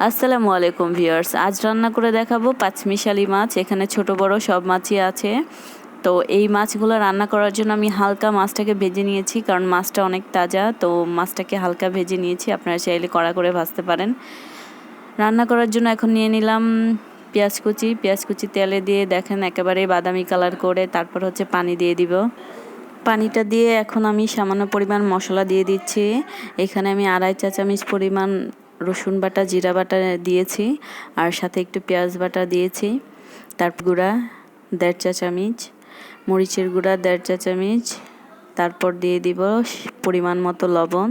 আসসালামু আলাইকুম ভিউয়ার্স, আজ রান্না করে দেখাবো পাঁচমিশালি মাছ। এখানে ছোট বড় সব মাছই আছে। তো এই মাছগুলো রান্না করার জন্য আমি হালকা মাছটাকে ভেজে নিয়েছি, কারণ মাছটা অনেক তাজা। তো মাছটাকে হালকা ভেজে নিয়েছি, আপনারা চাইলে কড়া করে ভাজতে পারেন। রান্না করার জন্য এখন নিয়ে নিলাম পেঁয়াজ কুচি তেলে দিয়ে দেখেন একেবারে বাদামি কালার করে, তারপর হচ্ছে পানি দিয়ে দিব। পানিটা দিয়ে এখন আমি সামান্য পরিমাণ মশলা দিয়ে দিচ্ছি। এখানে আমি 2.5 চা চামচ পরিমাণ রসুন বাটা, জিরা বাটা দিয়েছি, আর সাথে একটু পেঁয়াজ বাটা দিয়েছি। তারপর গুঁড়া 1.5 চা চামচ, মরিচের গুঁড়া 1.5 চা চামচ, তারপর দিয়ে দিব পরিমাণ মতো লবণ।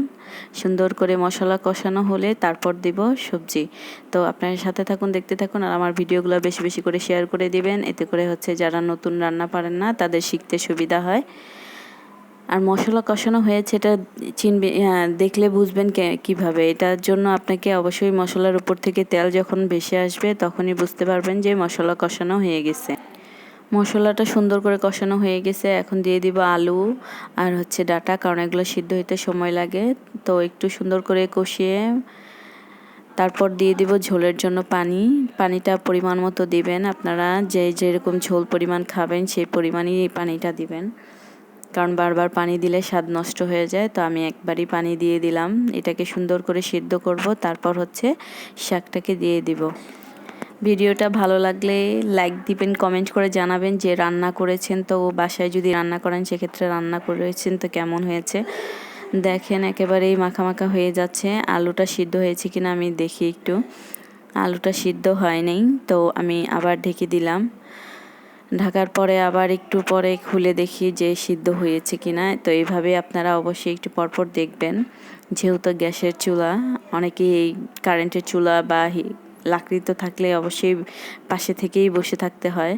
সুন্দর করে মশলা কষানো হলে তারপর দিব সবজি। তো আপনার সাথে থাকুন, দেখতে থাকুন, আর আমার ভিডিওগুলো বেশি বেশি করে শেয়ার করে দিবেন। এতে করে হচ্ছে যারা নতুন রান্না পারেন না তাদের শিখতে সুবিধা হয়। আর মশলা কষানো হয়েছে এটা চিনবে, দেখলে বুঝবেন কিভাবে। এটার জন্য আপনাকে অবশ্যই মশলার উপর থেকে তেল যখন ভেসে আসবে তখনই বুঝতে পারবেন যে মশলা কষানো হয়ে গেছে। মশলাটা সুন্দর করে কষানো হয়ে গেছে। এখন দিয়ে দিব আলু আর হচ্ছে ডাঁটা, কারণ এগুলো সিদ্ধ হইতে সময় লাগে। তো একটু সুন্দর করে কষিয়ে তারপর দিয়ে দিব ঝোলের জন্য পানিটা পরিমাণ মতো দিবেন। আপনারা যেরকম ঝোল পরিমাণ খাবেন সেই পরিমাণই পানিটা দিবেন, কারণ বারবার পানি দিলে স্বাদ নষ্ট হয়ে যায়। তো আমি একবারই পানি দিয়ে দিলাম। এটাকে সুন্দর করে সিদ্ধ করব, তারপর হচ্ছে শাকটাকে দিয়ে দিব। ভিডিওটা ভালো লাগলে লাইক দিবেন, কমেন্ট করে জানাবেন যে রান্না করেছেন। তো বাসায় যদি রান্না করেন সেক্ষেত্রে রান্না করেছেন তো কেমন হয়েছে। দেখেন একেবারেই মাখা মাখা হয়ে যাচ্ছে। আলুটা সিদ্ধ হয়েছে কিনা আমি দেখি একটু। আলুটা সিদ্ধ হয় নাই, তো আমি আবার ঢেকে দিলাম। ঢাকার পরে আবার একটু পরে খুলে দেখি যে সিদ্ধ হয়েছে কিনা। তো এইভাবে আপনারা অবশ্যই একটু পরপর দেখবেন, যেহেতু গ্যাসের চুলা, অনেকেই এই কারেন্টের চুলা বা লাকড়িতে থাকলে অবশ্যই পাশে থেকেই বসে থাকতে হয়।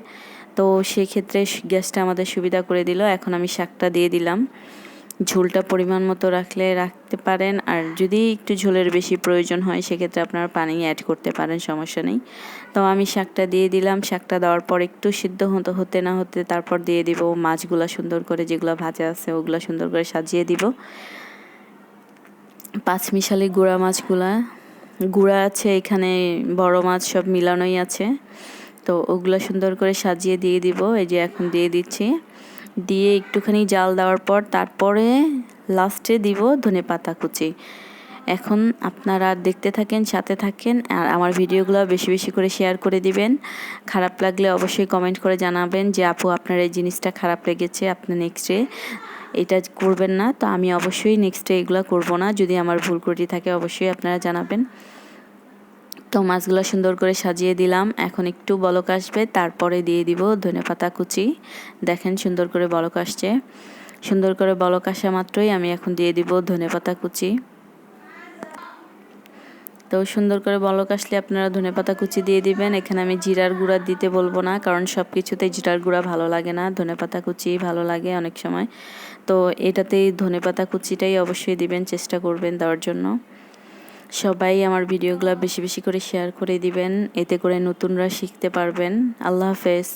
তো সেক্ষেত্রে গ্যাসটা আমাদের সুবিধা করে দিল। এখন আমি শাকটা দিয়ে দিলাম। ঝোলটা পরিমাণ মতো রাখতে পারেন, আর যদি একটু ঝোলের বেশি প্রয়োজন হয় সেক্ষেত্রে আপনারা পানি অ্যাড করতে পারেন, সমস্যা নেই। তো আমি শাকটা দিয়ে দিলাম। শাকটা দেওয়ার পর একটু সিদ্ধ হতে না হতে তারপর দিয়ে দিব মাছগুলা, সুন্দর করে যেগুলো ভাজা আছে ওগুলো সুন্দর করে সাজিয়ে দিব। পাঁচমিশালি গুঁড়া মাছগুলা গুঁড়া আছে, এখানে বড় মাছ সব মিলানোই আছে। তো ওগুলো সুন্দর করে সাজিয়ে দিয়ে দিব। এই যে এখন দিয়ে দিচ্ছি। দিয়ে একটুখানি জাল দেওয়ার পর তারপরে লাস্টে দিব ধনেপাতা কুচি। এখন আপনারা দেখতে থাকেন, সাথে থাকেন, আর আমার ভিডিওগুলো বেশি বেশি করে শেয়ার করে দিবেন। খারাপ লাগলে অবশ্যই কমেন্ট করে জানাবেন যে আপু আপনার এই জিনিসটা খারাপ লেগেছে, আপনি নেক্সটে এটা করবেন না। তো আমি অবশ্যই নেক্সটে এগুলো করব না। যদি আমার ভুল ত্রুটি থাকে অবশ্যই আপনারা জানাবেন। তো মাছগুলো সুন্দর করে সাজিয়ে দিলাম। এখন একটু বলক আসবে, তারপরে দিয়ে দিব ধনেপাতা কুচি। দেখেন সুন্দর করে বলক আসছে। সুন্দর করে বলক আসা মাত্রই আমি এখন দিয়ে দিব ধনেপাতা কুচি। তো সুন্দর করে বলক আসলে আপনারা ধনেপাতা কুচি দিয়ে দিবেন। এখানে আমি জিরার গুঁড়া দিতে বলবো না, কারণ সব কিছুতেই জিরার গুঁড়া ভালো লাগে না, ধনেপাতা কুচি ভালো লাগে অনেক সময়। তো এটাতেই ধনেপাতা কুচিটাই অবশ্যই দিবেন, চেষ্টা করবেন দেওয়ার জন্য। সবাই আমার ভিডিওগুলো বেশি বেশি করে শেয়ার করে দিবেন, এতে করে নতুনরা শিখতে পারবেন। আল্লাহ হাফেজ।